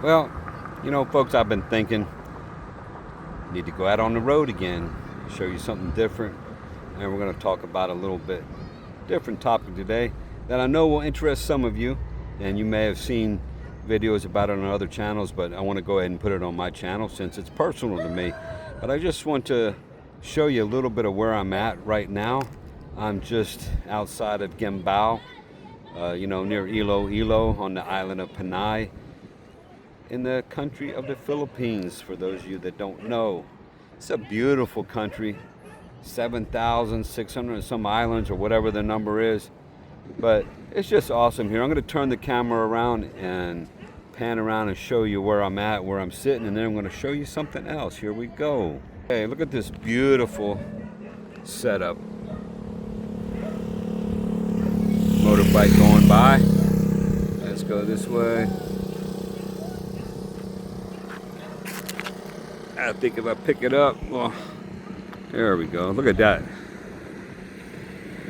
Well, you know, folks, I've been thinking, need to go out on the road again, show you something different, and we're going to talk about a little bit different topic today that I know will interest some of you, and you may have seen videos about it on other channels, but I want to go ahead and put it on my channel since it's personal to me. But I just want to show you a little bit of where I'm at right now. I'm just outside of Gembao, you know, near Iloilo on the island of Panay, in the country of the Philippines, for those of you that don't know. It's a beautiful country, 7,600 and some islands or whatever the number is, but it's just awesome here. I'm going to turn the camera around and pan around and show you where I'm at, where I'm sitting, and then I'm going to show you something else. Here we go. Hey, look at this beautiful setup. Motorbike going by. Let's go this way. I think if I pick it up, well, there we go. Look at that.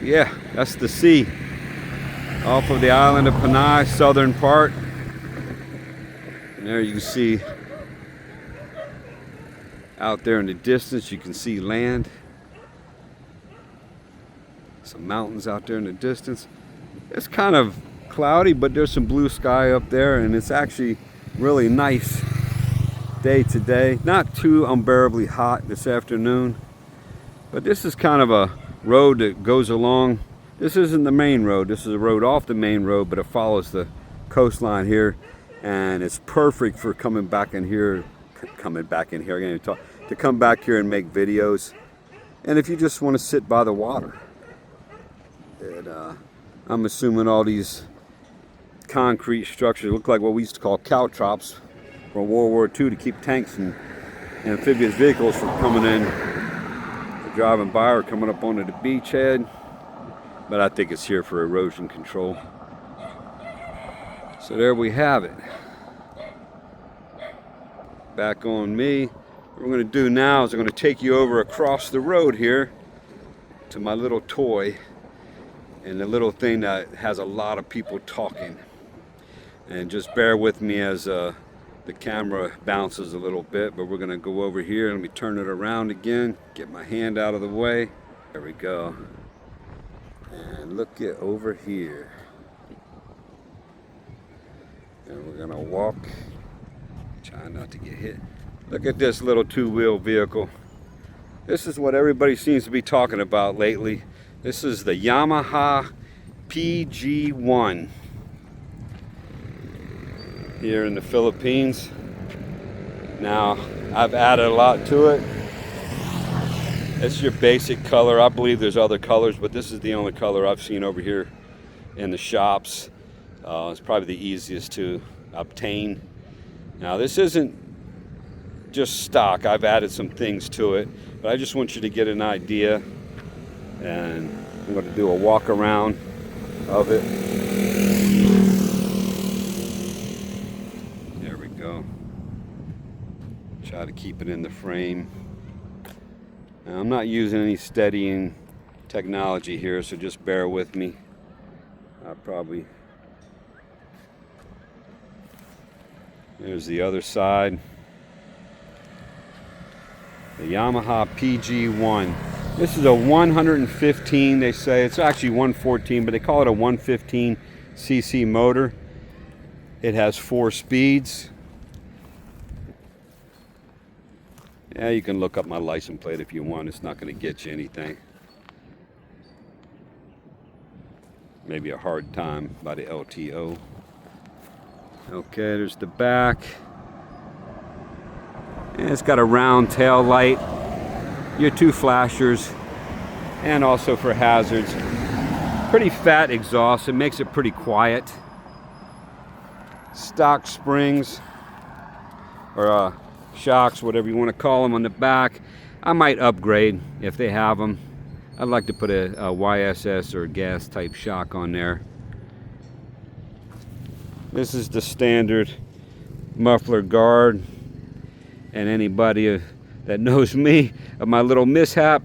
Yeah, that's the sea off of the island of Panay, southern part. And there you can see out there in the distance, you can see land. Some mountains out there in the distance. It's kind of cloudy, but there's some blue sky up there, and it's actually really nice day today. Not too unbearably hot this afternoon, but this is kind of a road that goes along. This isn't the main road. This is a road off the main road, but it follows the coastline here, and it's perfect for coming back in here. To come back here and make videos, and if you just want to sit by the water. And I'm assuming all these concrete structures look like what we used to call caltrops from World War II to keep tanks and amphibious vehicles from coming in, driving by or coming up onto the beachhead. But I think it's here for erosion control. So there we have it. Back on me. What we're going to do now is I'm going to take you over across the road here to my little toy, and the little thing that has a lot of people talking. And just bear with me as the camera bounces a little bit, but we're going to go over here. Let me turn it around again, get my hand out of the way. There we go. And look it over here. And we're going to walk, try not to get hit. Look at this little two-wheel vehicle. This is what everybody seems to be talking about lately. This is the Yamaha PG1 here in the Philippines. Now, I've added a lot to it. It's your basic color. I believe there's other colors, but this is the only color I've seen over here in the shops. It's probably the easiest to obtain. Now, this isn't just stock. I've added some things to it, but I just want you to get an idea, and I'm going to do a walk around of it. There we go. Try to keep it in the frame. Now, I'm not using any steadying technology here, so just bear with me. There's the other side. The Yamaha PG1. This is a 115, they say. It's actually 114, but they call it a 115cc motor. It has 4 speeds. Yeah, you can look up my license plate if you want. It's not going to get you anything. Maybe a hard time by the LTO. Okay, there's the back. And it's got a round tail light, your 2 flashers, and also for hazards. Pretty fat exhaust. It makes it pretty quiet. Stock springs, or shocks, whatever you want to call them, on the back. I might upgrade if they have them. I'd like to put a YSS or gas type shock on there. This is the standard muffler guard, and anybody that knows me of my little mishap,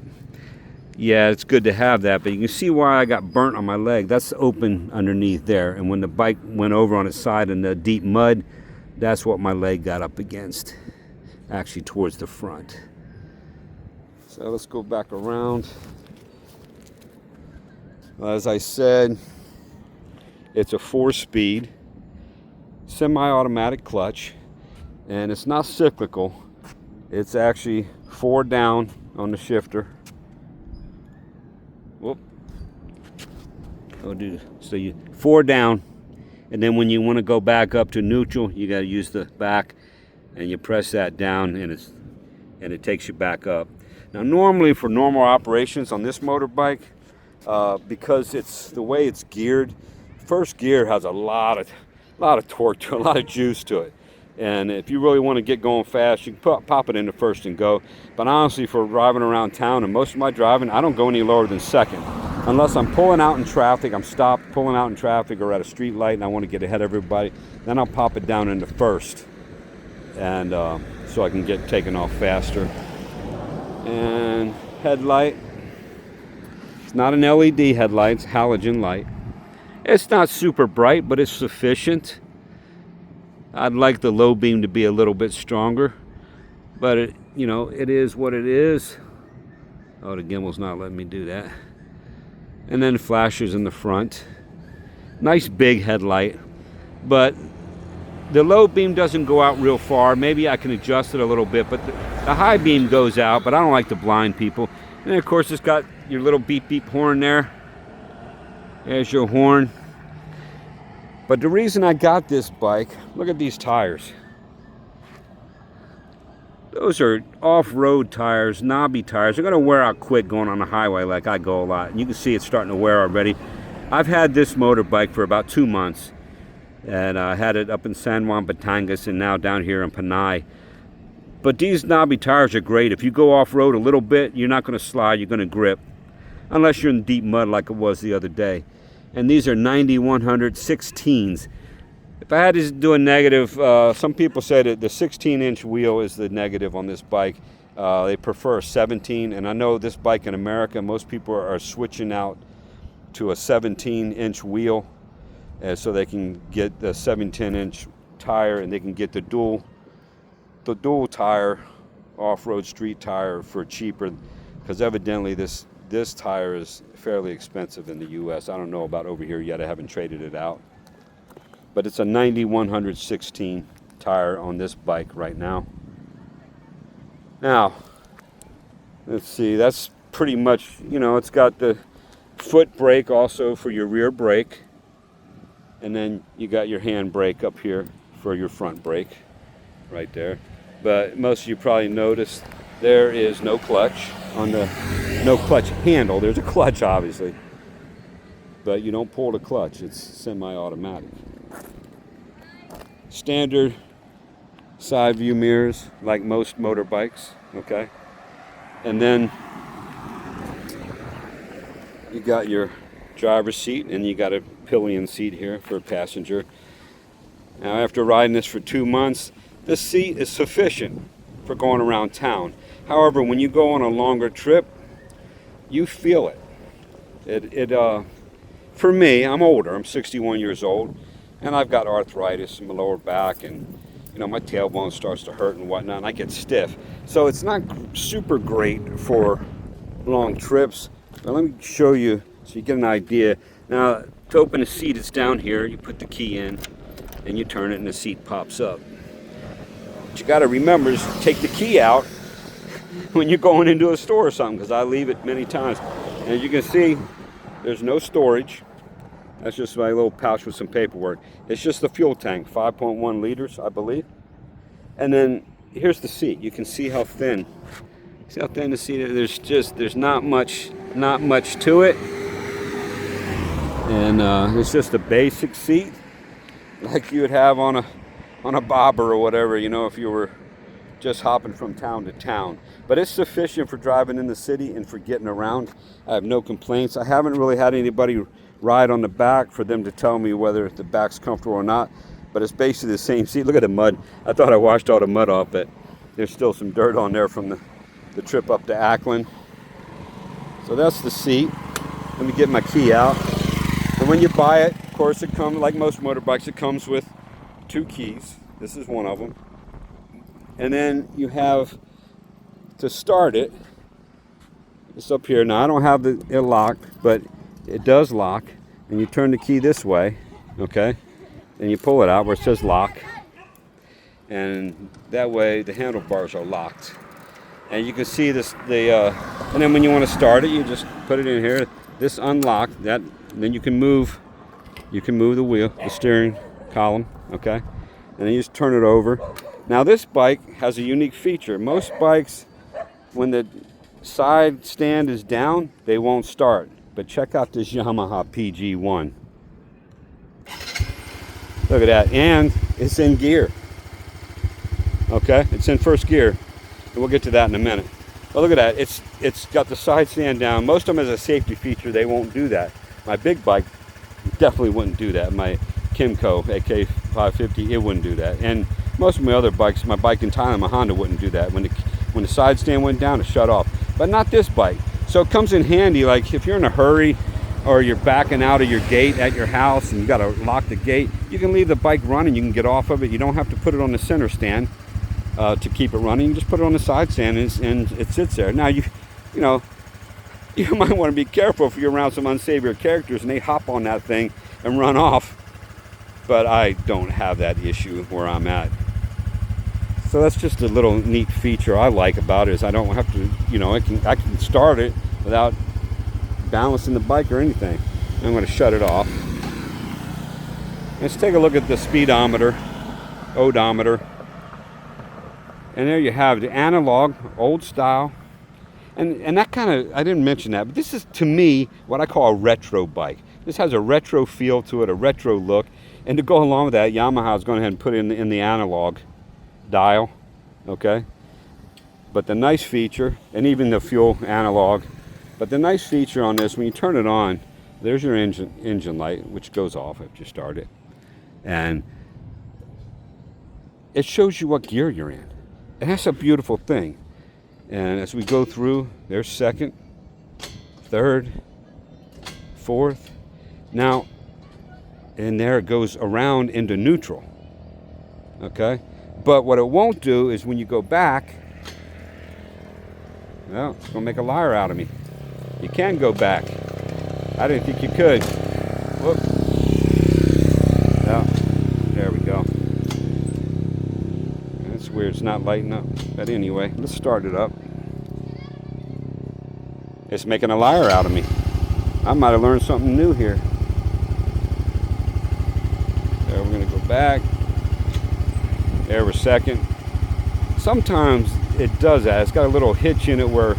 yeah, it's good to have that. But you can see why I got burnt on my leg. That's open underneath there, and when the bike went over on its side in the deep mud, That's what my leg got up against, actually towards the front. So let's go back around. As I said, it's a 4-speed semi-automatic clutch, and it's not cyclical. It's actually 4 down on the shifter. Whoop. So you 4 down, and then when you want to go back up to neutral, you got to use the back, and you press that down, and it takes you back up. Now, normally for normal operations on this motorbike, because it's the way it's geared, first gear has a lot of torque to it, a lot of juice to it. And if you really want to get going fast, you can pop it into first and go. But honestly, for driving around town, and most of my driving, I don't go any lower than second. Unless I'm pulling out in traffic, I'm stopped pulling out in traffic or at a street light and I want to get ahead of everybody, then I'll pop it down into first. And so I can get taken off faster. And headlight. It's not an LED headlight, it's halogen light. It's not super bright, but it's sufficient. I'd like the low beam to be a little bit stronger, but it is what it is. Oh, the gimbal's not letting me do that. And then flashers in the front. Nice big headlight, but the low beam doesn't go out real far. Maybe I can adjust it a little bit, but the high beam goes out, but I don't like to blind people. And then of course it's got your little beep beep horn there. There's your horn. But the reason I got this bike, look at these tires. Those are off-road tires, knobby tires. They're gonna wear out quick going on the highway like I go a lot. And you can see it's starting to wear already. I've had this motorbike for about 2 months. And I had it up in San Juan, Batangas, and now down here in Panay. But these knobby tires are great. If you go off-road a little bit, you're not gonna slide, you're gonna grip. Unless you're in deep mud like it was the other day. And these are 9100 16s. If I had to do a negative, some people say that the 16-inch wheel is the negative on this bike. They prefer a 17, and I know this bike in America, most people are switching out to a 17-inch wheel, so they can get the 17-inch tire, and they can get the dual tire, off-road street tire for cheaper, because evidently this tire is fairly expensive in the US. I don't know about over here yet. I haven't traded it out. But it's a 9100 16 tire on this bike right now. Now, let's see. That's pretty much, it's got the foot brake also for your rear brake. And then you got your hand brake up here for your front brake right there. But most of you probably noticed there is no clutch on no clutch handle. There's a clutch, obviously, but you don't pull the clutch. It's semi-automatic. Standard side view mirrors, like most motorbikes. Okay, and then you got your driver's seat, and you got a pillion seat here for a passenger. Now, after riding this for 2 months, this seat is sufficient for going around town. However, when you go on a longer trip, you feel it. For me, I'm older, I'm 61 years old, and I've got arthritis in my lower back, and my tailbone starts to hurt and whatnot, and I get stiff. So it's not super great for long trips. But let me show you so you get an idea. Now, to open the seat, it's down here. You put the key in, and you turn it, and the seat pops up. What you got to remember is take the key out when you're going into a store or something, because I leave it many times. And as you can see, there's no storage. That's just my little pouch with some paperwork. It's just the fuel tank, 5.1 liters, I believe. And then here's the seat. You can see how thin. See how thin the seat is? There's not much to it. And it's just a basic seat, like you would have on a bobber or whatever, if you were just hopping from town to town. But it's sufficient for driving in the city and for getting around. I have no complaints. I haven't really had anybody ride on the back for them to tell me whether the back's comfortable or not. But it's basically the same seat. Look at the mud. I thought I washed all the mud off, but there's still some dirt on there from the trip up to Akron. So that's the seat. Let me get my key out. And when you buy it, of course, it comes, like most motorbikes, it comes with 2 keys. This is one of them. And then you have to start it. It's up here. Now I don't have it locked, but it does lock. And you turn the key this way, okay? And you pull it out where it says lock. And that way the handlebars are locked. And you can see this, and then when you want to start it, you just put it in here. This unlocked, then you can move the wheel, the steering column, okay? And then you just turn it over. Now this bike has a unique feature. Most bikes, when the side stand is down, they won't start. But check out this Yamaha PG1. Look at that, and it's in gear. Okay, it's in first gear. And we'll get to that in a minute. But look at that, it's got the side stand down. Most of them as a safety feature, they won't do that. My big bike definitely wouldn't do that. My Kimco AK550, it wouldn't do that. And most of my other bikes, my bike in Thailand, my Honda wouldn't do that. When the side stand went down, it shut off. But not this bike. So it comes in handy, like if you're in a hurry or you're backing out of your gate at your house and you got to lock the gate, you can leave the bike running. You can get off of it. You don't have to put it on the center stand to keep it running. You just put it on the side stand and it sits there. Now you know, you might want to be careful if you're around some unsavory characters and they hop on that thing and run off. But I don't have that issue where I'm at. So that's just a little neat feature I like about it, is I don't have to, you know, I can start it without balancing the bike or anything. I'm going to shut it off. Let's take a look at the speedometer, odometer. And there you have the analog, old style. And that kind of, I didn't mention that, but this is, to me, what I call a retro bike. This has a retro feel to it, a retro look. And to go along with that, Yamaha's going ahead and put it in the analog dial, okay? But the nice feature, and even the fuel analog, but the nice feature on this, when you turn it on, there's your engine light, which goes off if you start it. And it shows you what gear you're in. And that's a beautiful thing. And as we go through, there's second, third, fourth. Now, and there it goes around into neutral, okay? But what it won't do is when you go back, well, it's gonna make a liar out of me. You can go back. I didn't think you could. Whoop. Yeah, there we go. That's weird, it's not lighting up. But anyway, let's start it up. It's making a liar out of me. I might have learned something new here. There, we're gonna go back. There, we're second. Sometimes it does that. It's got a little hitch in it where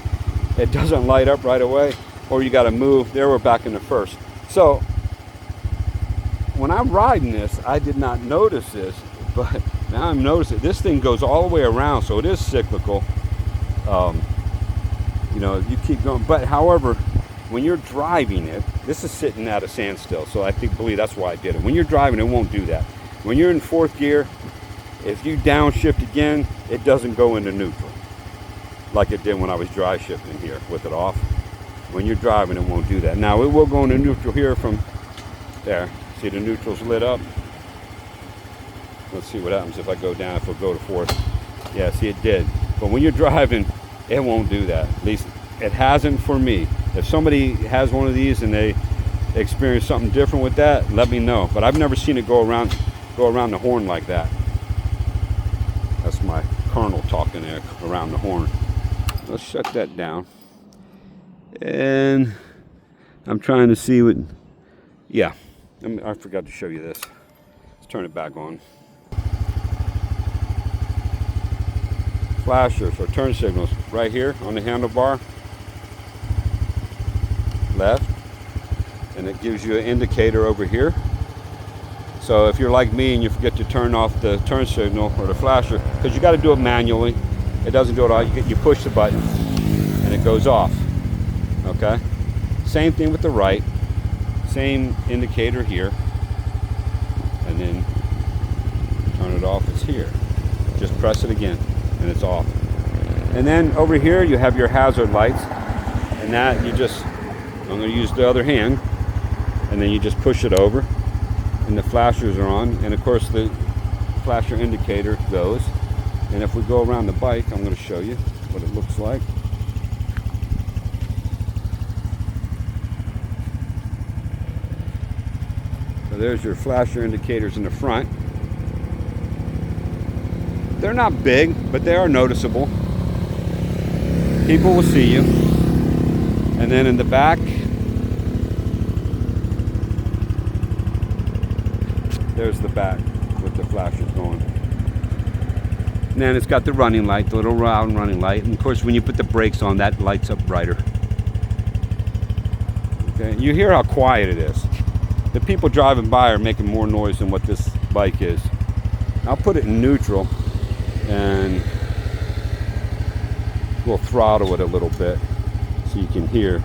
it doesn't light up right away, or you got to move. There, we're back in the first. So when I'm riding this, I did not notice this, but now I'm noticing this thing goes all the way around, so it is cyclical. You know, you keep going. But however, when you're driving it, this is sitting at a standstill, so I believe that's why I did it. When you're driving, it won't do that. When you're in fourth gear, if you downshift again, it doesn't go into neutral like it did when I was dry shifting here with it off. When you're driving, it won't do that. Now it will go into neutral here from there. See the neutral's lit up. Let's see what happens if I go down, if we'll go to fourth. Yeah, see, it did. But when you're driving, it won't do that. At least it hasn't for me. If somebody has one of these and they experience something different with that, let me know. But I've never seen it go around the horn like that. That's my colonel talking there, around the horn. Let's shut that down. And I'm trying to see what, yeah, I forgot to show you this. Let's turn it back on. Flashers or turn signals right here on the handlebar. Left. And it gives you an indicator over here. So if you're like me and you forget to turn off the turn signal or the flasher, because you got to do it manually, it doesn't do it all. You push the button and it goes off. Okay. Same thing with the right. Same indicator here, and then turn it off. It's here. Just press it again, and it's off. And then over here you have your hazard lights, and that you just, I'm going to use the other hand, and then you just push it over. And the flashers are on, and of course the flasher indicator goes. And if we go around the bike, I'm going to show you what it looks like. So there's your flasher indicators in the front. They're not big, but they are noticeable. People will see you. And then in the back, there's the back with the flashers going. And then it's got the running light, the little round running light. And of course, when you put the brakes on, that lights up brighter. Okay, you hear how quiet it is. The people driving by are making more noise than what this bike is. I'll put it in neutral and we'll throttle it a little bit so you can hear.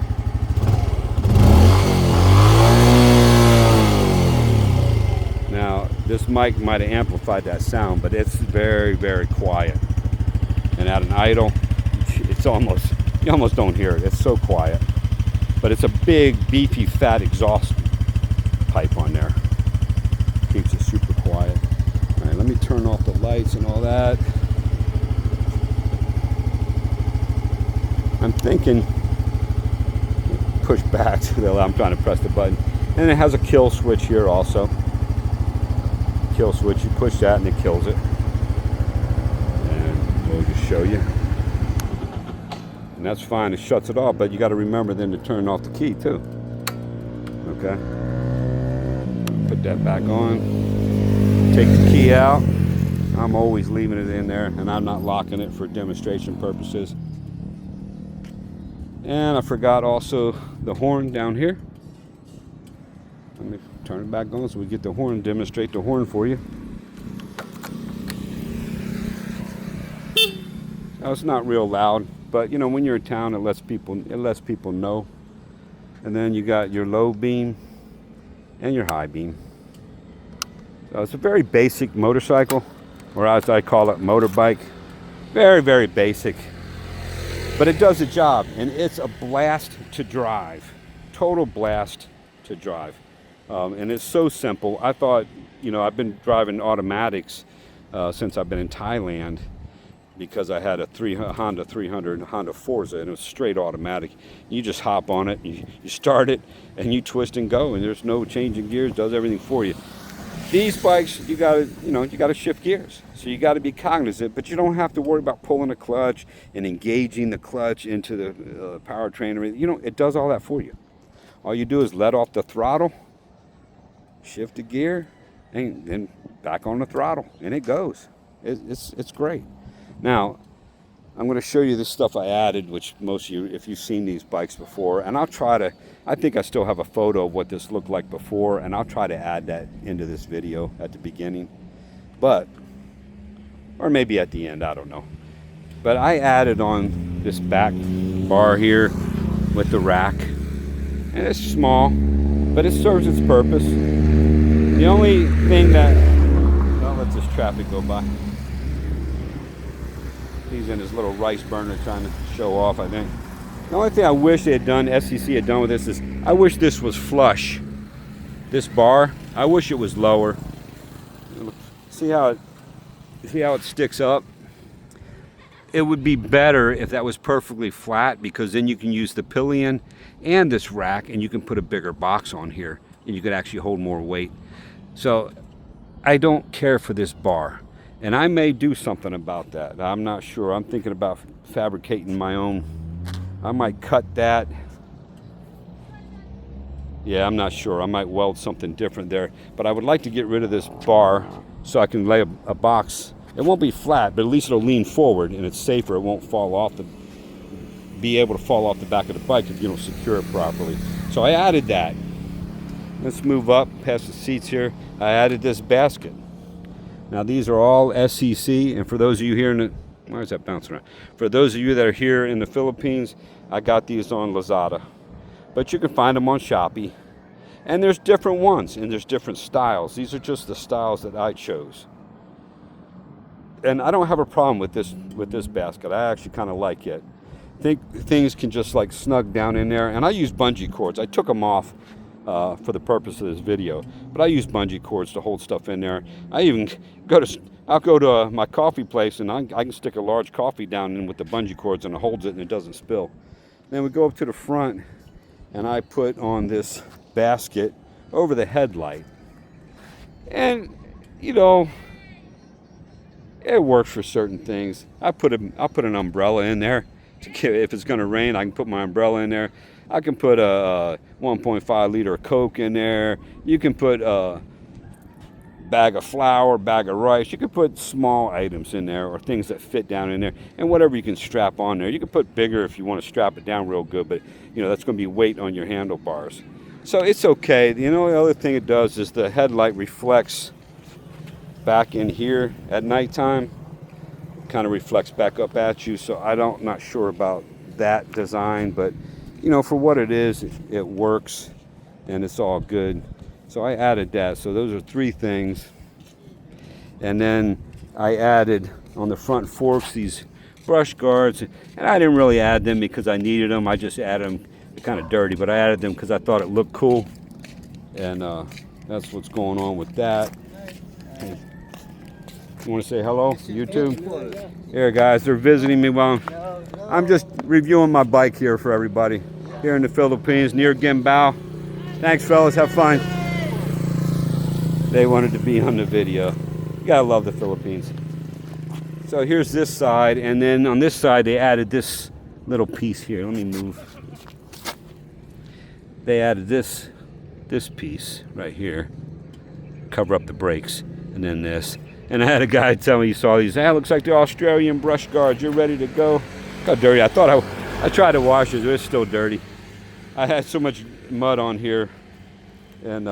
Now, this mic might have amplified that sound, but it's very, very quiet. And at an idle, it's almost, you almost don't hear it. It's so quiet. But it's a big, beefy, fat exhaust pipe on there. Keeps it super quiet. All right, let me turn off the lights and all that. I'm thinking, push back to the left. I'm trying to press the button. And it has a kill switch here also. Kill switch, you push that and it kills it. And we'll just show you. And that's fine, it shuts it off, but you got to remember then to turn off the key too. Okay. Put that back on. Take the key out. I'm always leaving it in there and I'm not locking it for demonstration purposes. And I forgot also the horn down here. Let me turn it back on so we get the horn, demonstrate the horn for you. Now, it's not real loud, but you know, when you're in town, it lets people know. And then you got your low beam and your high beam. So it's a very basic motorcycle, or as I call it, motorbike. Very, very basic. But it does the job, and it's a blast to drive. Total blast to drive. And it's so simple. I thought, you know, I've been driving automatics since I've been in Thailand because I had a Honda 300, Honda Forza, and it was straight automatic. You just hop on it, you start it, and you twist and go, and there's no changing gears, does everything for you. These bikes, you gotta shift gears. So you gotta be cognizant, but you don't have to worry about pulling a clutch and engaging the clutch into the powertrain or anything. You know, it does all that for you. All you do is let off the throttle, shift the gear, and then back on the throttle, and it goes. It's great. Now, I'm going to show you this stuff I added, which most of you, if you've seen these bikes before, and I think I still have a photo of what this looked like before, and I'll try to add that into this video at the beginning, or maybe at the end, I don't know. But I added on this back bar here with the rack, and it's small, but it serves its purpose. The only thing that, well, let this traffic go by. He's in his little rice burner trying to show off, I think. The only thing I wish they had done, SCC had done with this is, I wish this was flush. This bar, I wish it was lower. See how it sticks up? It would be better if that was perfectly flat, because then you can use the pillion and this rack and you can put a bigger box on here and you could actually hold more weight. So I don't care for this bar. And I may do something about that. I'm not sure. I'm thinking about fabricating my own. I might cut that. Yeah, I'm not sure. I might weld something different there. But I would like to get rid of this bar so I can lay a box. It won't be flat, but at least it'll lean forward and it's safer. It won't fall off be able to fall off the back of the bike if you don't secure it properly. So I added that. Let's move up past the seats here. I added this basket. Now these are all SCC, and for those of you here in the, why is that bouncing around? For those of you that are here in the Philippines, I got these on Lazada. But you can find them on Shopee. And there's different ones, and there's different styles. These are just the styles that I chose. And I don't have a problem with this basket. I actually kind of like it. I think things can just like snug down in there. And I use bungee cords. I took them off for the purpose of this video. But I use bungee cords to hold stuff in there. I'll go to my coffee place, and I can stick a large coffee down in with the bungee cords, and it holds it and it doesn't spill. Then we go up to the front, and I put on this basket over the headlight. And, you know, it works for certain things. I'll put an umbrella in there. If it's going to rain, I can put my umbrella in there. I can put a 1.5 liter of Coke in there. You can put a bag of flour, bag of rice. You can put small items in there, or things that fit down in there, and whatever you can strap on there. You can put bigger if you want to strap it down real good, but you know that's going to be weight on your handlebars. So it's okay. You know, the other thing it does is the headlight reflects back in here at nighttime, kind of reflects back up at you. So not sure about that design, but you know, for what it is, it works and it's all good. So I added that. So those are 3 things. And then I added on the front forks these brush guards, and I didn't really add them because I needed them. I just added them. They're kind of dirty, but I added them because I thought it looked cool. And that's what's going on with that. You want to say hello, YouTube? Here, guys, they're visiting me while I'm just reviewing my bike here for everybody here in the Philippines, near Gimbao. Thanks, fellas. Have fun. They wanted to be on the video. You gotta love the Philippines. So here's this side, and then on this side they added this little piece here. Let me move. They added this piece right here, cover up the brakes, and then this. And I had a guy tell me he saw these. Hey, looks like the Australian brush guards. You're ready to go. Look how dirty. I tried to wash it. It's still dirty. I had so much mud on here. And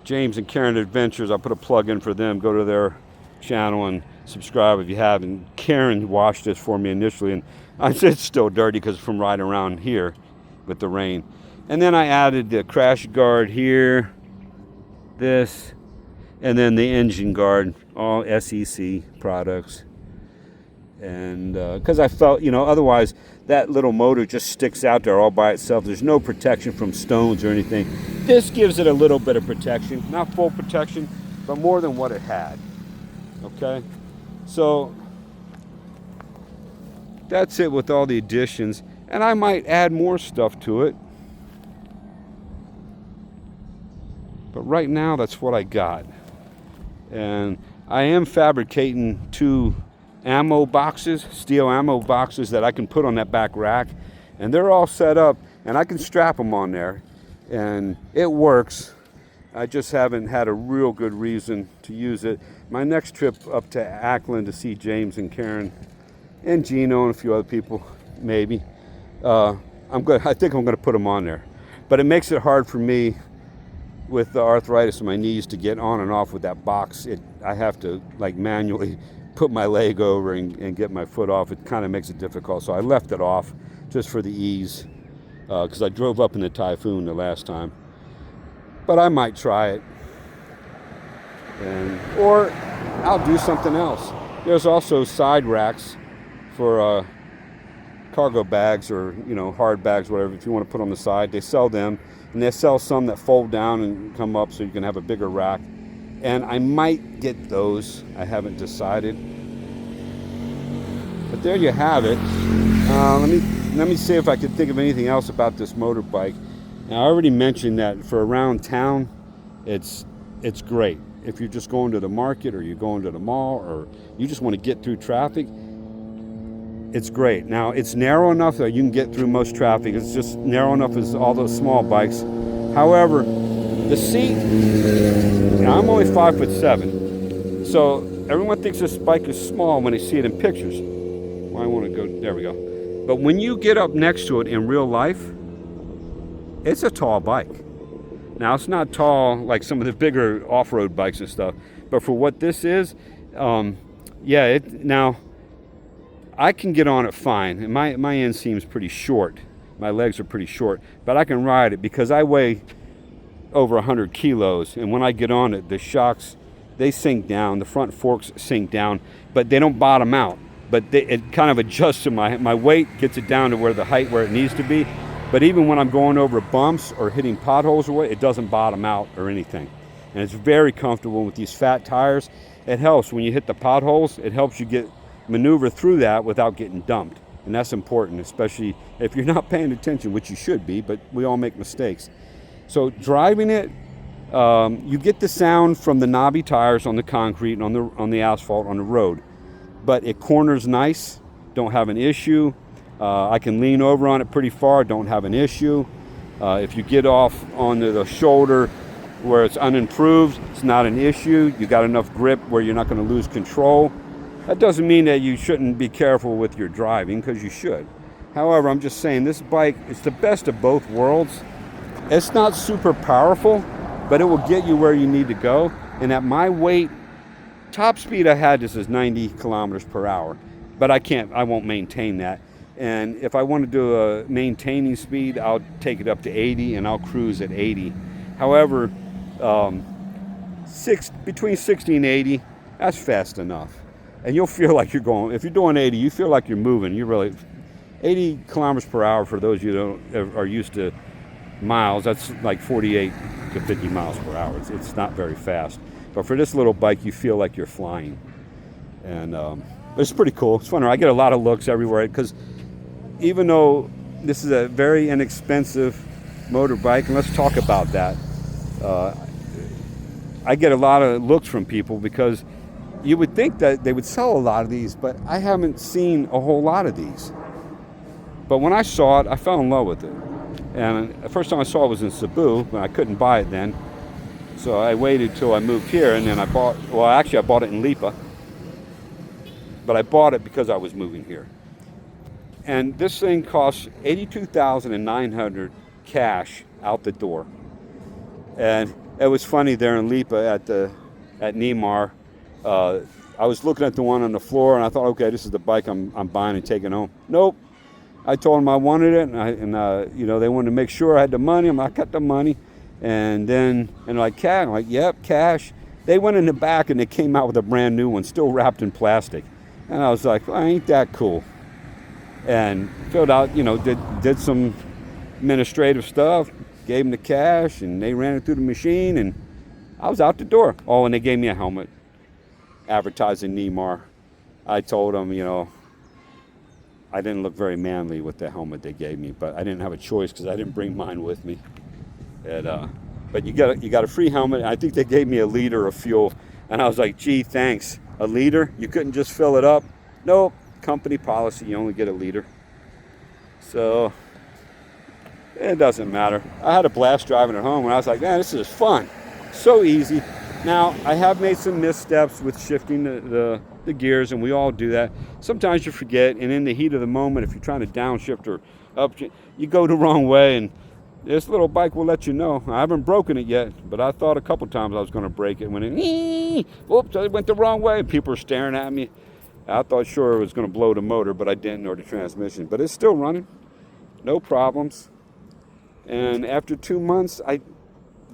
James and Karen Adventures, I put a plug in for them. Go to their channel and subscribe if you haven't. Karen washed this for me initially, and I said it's still dirty because it's from riding around here with the rain. And then I added the crash guard here, this, and then the engine guard, all SEC products. And because I felt, you know, otherwise that little motor just sticks out there all by itself. There's no protection from stones or anything. This gives it a little bit of protection, not full protection, but more than what it had. Okay, so that's it with all the additions, and I might add more stuff to it. But right now, that's what I got. And I am fabricating 2 ammo boxes, steel ammo boxes that I can put on that back rack. And they're all set up, and I can strap them on there. And it works. I just haven't had a real good reason to use it. My next trip up to Ackland to see James and Karen and Gino and a few other people, maybe. I think I'm going to put them on there. But it makes it hard for me with the arthritis in my knees to get on and off with that box. I have to like manually put my leg over and get my foot off. It kind of makes it difficult. So I left it off just for the ease because I drove up in the Typhoon the last time. But I might try it. Or I'll do something else. There's also side racks for cargo bags or, you know, hard bags, whatever, if you want to put on the side. They sell them. And they sell some that fold down and come up so you can have a bigger rack. And I might get those. I haven't decided. But there you have it. Let me see if I can think of anything else about this motorbike. Now, I already mentioned that for around town, it's great. If you're just going to the market or you're going to the mall or you just want to get through traffic, it's great. Now, it's narrow enough that you can get through most traffic. It's just narrow enough as all those small bikes. However, the seat, now I'm only 5'7", so everyone thinks this bike is small when they see it in pictures. Well, I want to go, there we go. But when you get up next to it in real life, it's a tall bike. Now, it's not tall like some of the bigger off-road bikes and stuff, but for what this is, now, I can get on it fine, and my inseam's pretty short. My legs are pretty short, but I can ride it because I weigh over 100 kilos, and when I get on it, the shocks, they sink down, the front forks sink down, but they don't bottom out. But it kind of adjusts to my weight, gets it down to where the height where it needs to be, But even when I'm going over bumps or hitting potholes or what, it doesn't bottom out or anything. And it's very comfortable with these fat tires. It helps when you hit the potholes. It helps you maneuver through that without getting dumped. And that's important, especially if you're not paying attention, which you should be, but we all make mistakes. So driving it, you get the sound from the knobby tires on the concrete and on the asphalt on the road. But it corners nice, don't have an issue. I can lean over on it pretty far, don't have an issue. If you get off onto the shoulder where it's unimproved, it's not an issue. You got enough grip where you're not going to lose control. That doesn't mean that you shouldn't be careful with your driving, because you should. However, I'm just saying this bike is the best of both worlds. It's not super powerful, but it will get you where you need to go. And at my weight, top speed I had this is 90 kilometers per hour, but I won't maintain that. And if I want to do a maintaining speed, I'll take it up to 80 and I'll cruise at 80. However, between 60 and 80, that's fast enough. And you'll feel like you're going, if you're doing 80, you feel like you're moving. 80 kilometers per hour, for those of you who are used to miles, that's like 48 to 50 miles per hour. It's not very fast. But for this little bike, you feel like you're flying. And it's pretty cool. It's fun. I get a lot of looks everywhere, because even though this is a very inexpensive motorbike, and let's talk about that, I get a lot of looks from people, because you would think that they would sell a lot of these, but I haven't seen a whole lot of these. But when I saw it, I fell in love with it. And the first time I saw it was in Cebu, but I couldn't buy it then. So I waited till I moved here, and then I bought it in Lipa. But I bought it because I was moving here. And this thing costs $82,900 cash out the door. And it was funny there in Lipa at Neymar. I was looking at the one on the floor, and I thought, okay, this is the bike I'm buying and taking home. Nope. I told them I wanted it, and they wanted to make sure I had the money. I'm like, I got the money. And like, cash? I'm like, yep, cash. They went in the back and they came out with a brand new one, still wrapped in plastic. And I was like, well, ain't that cool? And filled out, did some administrative stuff, gave them the cash, and they ran it through the machine, and I was out the door. Oh, and they gave me a helmet, advertising Neymar. I told them, I didn't look very manly with the helmet they gave me, but I didn't have a choice because I didn't bring mine with me. And, but you got a free helmet. I think they gave me a liter of fuel, and I was like, gee, thanks. A liter? You couldn't just fill it up? Nope. Company policy, you only get a liter. So it doesn't matter. I had a blast driving it home, and I was like, man, this is fun. So easy. Now, I have made some missteps with shifting the gears, and we all do that. Sometimes you forget, and in the heat of the moment, if you're trying to downshift or up, you go the wrong way, and this little bike will let you know. I haven't broken it yet, but I thought a couple times I was going to break it. When whoops, I went the wrong way, and people are staring at me. I thought sure it was going to blow the motor, but I didn't, or the transmission. But it's still running, no problems. And after 2 months, like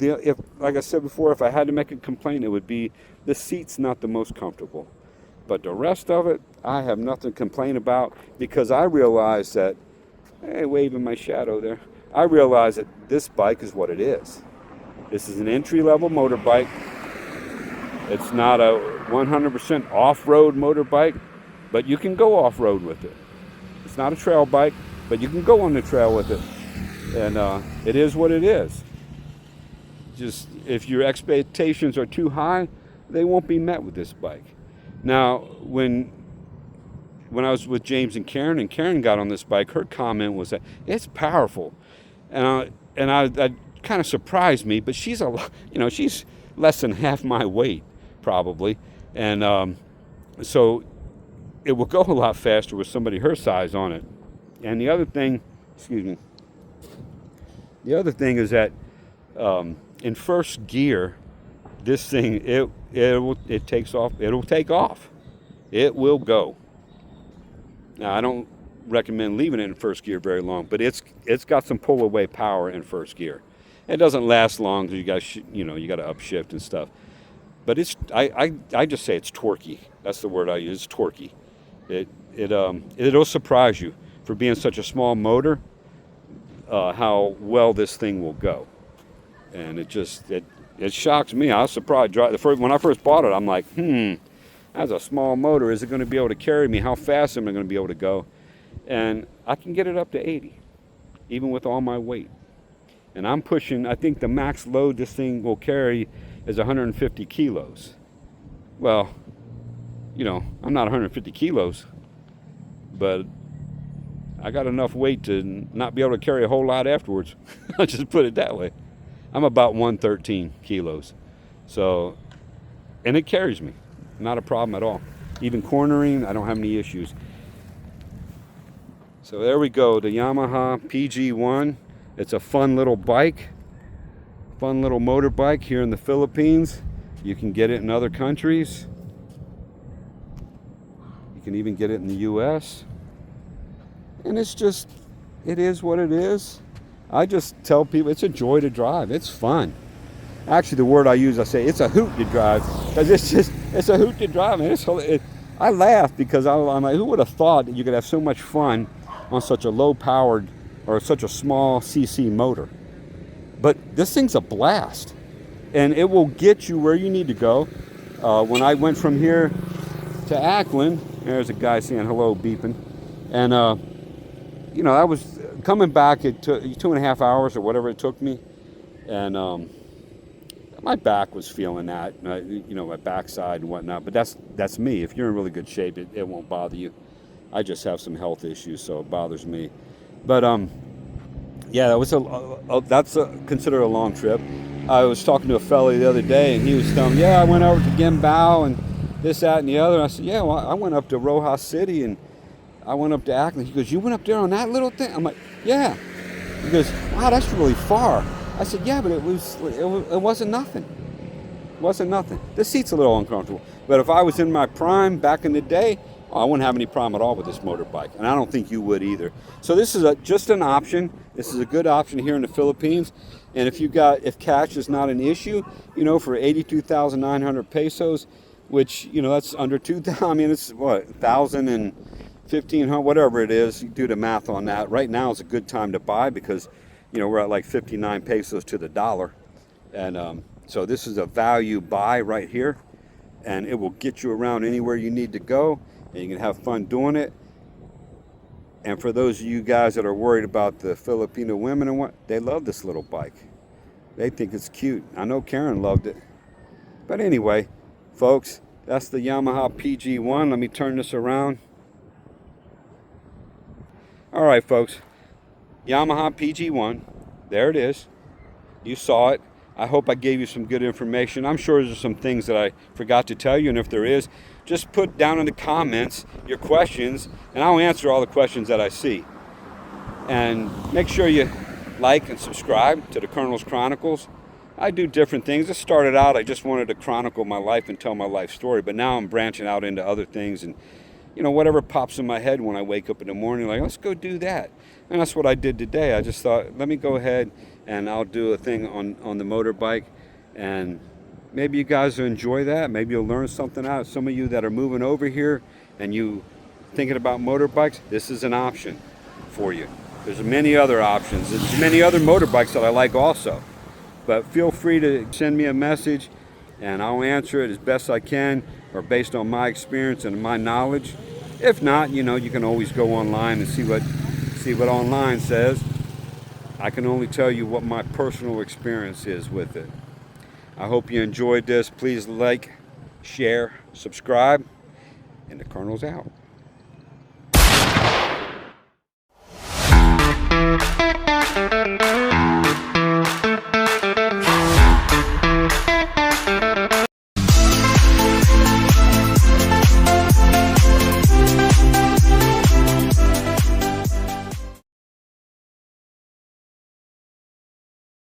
I said before, if I had to make a complaint, it would be the seat's not the most comfortable. But the rest of it, I have nothing to complain about, because I realize that, hey, waving my shadow there, I realize that this bike is what it is. This is an entry-level motorbike. It's not a 100% off-road motorbike, but you can go off-road with it. It's not a trail bike, but you can go on the trail with it. And it is what it is. Just if your expectations are too high, they won't be met with this bike. Now, when I was with James and Karen got on this bike, her comment was that it's powerful. And I kind of surprised me, but she's she's less than half my weight, probably. And so it will go a lot faster with somebody her size on it. And the other thing is that in first gear, this thing, it takes off. It'll take off. It will go. Now, I don't recommend leaving it in first gear very long, but it's got some pull away power in first gear. It doesn't last long because you got to upshift and stuff. But I just say it's torquey. That's the word I use. It's torquey. It'll surprise you for being such a small motor. how well this thing will go. And it shocks me. I was surprised. When I first bought it, I'm like, that's a small motor. Is it going to be able to carry me? How fast am I going to be able to go? And I can get it up to 80, even with all my weight. And I'm pushing, I think the max load this thing will carry is 150 kilos. Well, you know, I'm not 150 kilos, but I got enough weight to not be able to carry a whole lot afterwards. I'll just put it that way. I'm about 113 kilos. So, and it carries me. Not a problem at all. Even cornering, I don't have any issues. So there we go, the Yamaha PG1. It's a fun little bike, fun little motorbike here in the Philippines. You can get it in other countries. You can even get it in the US. And it's just, it is what it is. I just tell people it's a joy to drive. It's fun. Actually, the word I use, I say it's a hoot to drive, because it's a hoot to drive. And I laugh because I'm like, who would have thought that you could have so much fun on such a low-powered or such a small CC motor? But this thing's a blast, and it will get you where you need to go. When I went from here to Ackland, there's a guy saying hello beeping, and you know, I was coming back. It took 2.5 hours or whatever it took me, and my back was feeling that, you know, my backside and whatnot. But that's me. If you're in really good shape, it won't bother you. I just have some health issues, so it bothers me. But yeah, that was considered a long trip. I was talking to a fella the other day, and he was telling me, yeah, I went over to Gimbal and this, that, and the other. And I said, yeah, well, I went up to Rojas City and I went up to Ackland. He goes, you went up there on that little thing? I'm like, yeah. He goes, wow, that's really far. I said, yeah, but it wasn't nothing. It wasn't nothing. The seat's a little uncomfortable. But if I was in my prime back in the day, I wouldn't have any problem at all with this motorbike. And I don't think you would either. So this is just an option. This is a good option here in the Philippines. And if cash is not an issue, you know, for 82,900 pesos, which, you know, that's under 2,000. I mean, it's what, 1,000 and 1,500, whatever it is. You do the math on that. Right now is a good time to buy because, you know, we're at like 59 pesos to the dollar. And so this is a value buy right here. And it will get you around anywhere you need to go. And you can have fun doing it. And for those of you guys that are worried about the Filipino women and what, they love this little bike. They think it's cute. I know Karen loved it. But anyway, folks, that's the Yamaha PG1. Let me turn this around. All right, folks. Yamaha PG1. There it is. You saw it. I hope I gave you some good information. I'm sure there's some things that I forgot to tell you, and if there is, just put down in the comments your questions, and I'll answer all the questions that I see. And make sure you like and subscribe to the Colonel's Chronicles. I do different things. It started out, I just wanted to chronicle my life and tell my life story, but now I'm branching out into other things, and you know, whatever pops in my head when I wake up in the morning, like, let's go do that. And that's what I did today. I just thought, let me go ahead and I'll do a thing on the motorbike, and maybe you guys will enjoy that. Maybe you'll learn something out. Some of you that are moving over here and you thinking about motorbikes, this is an option for you. There's many other options. There's many other motorbikes that I like also. But feel free to send me a message and I'll answer it as best I can, or based on my experience and my knowledge. If not, you know, you can always go online and see what online says. I can only tell you what my personal experience is with it. I hope you enjoyed this. Please like, share, subscribe, and the Colonel's out.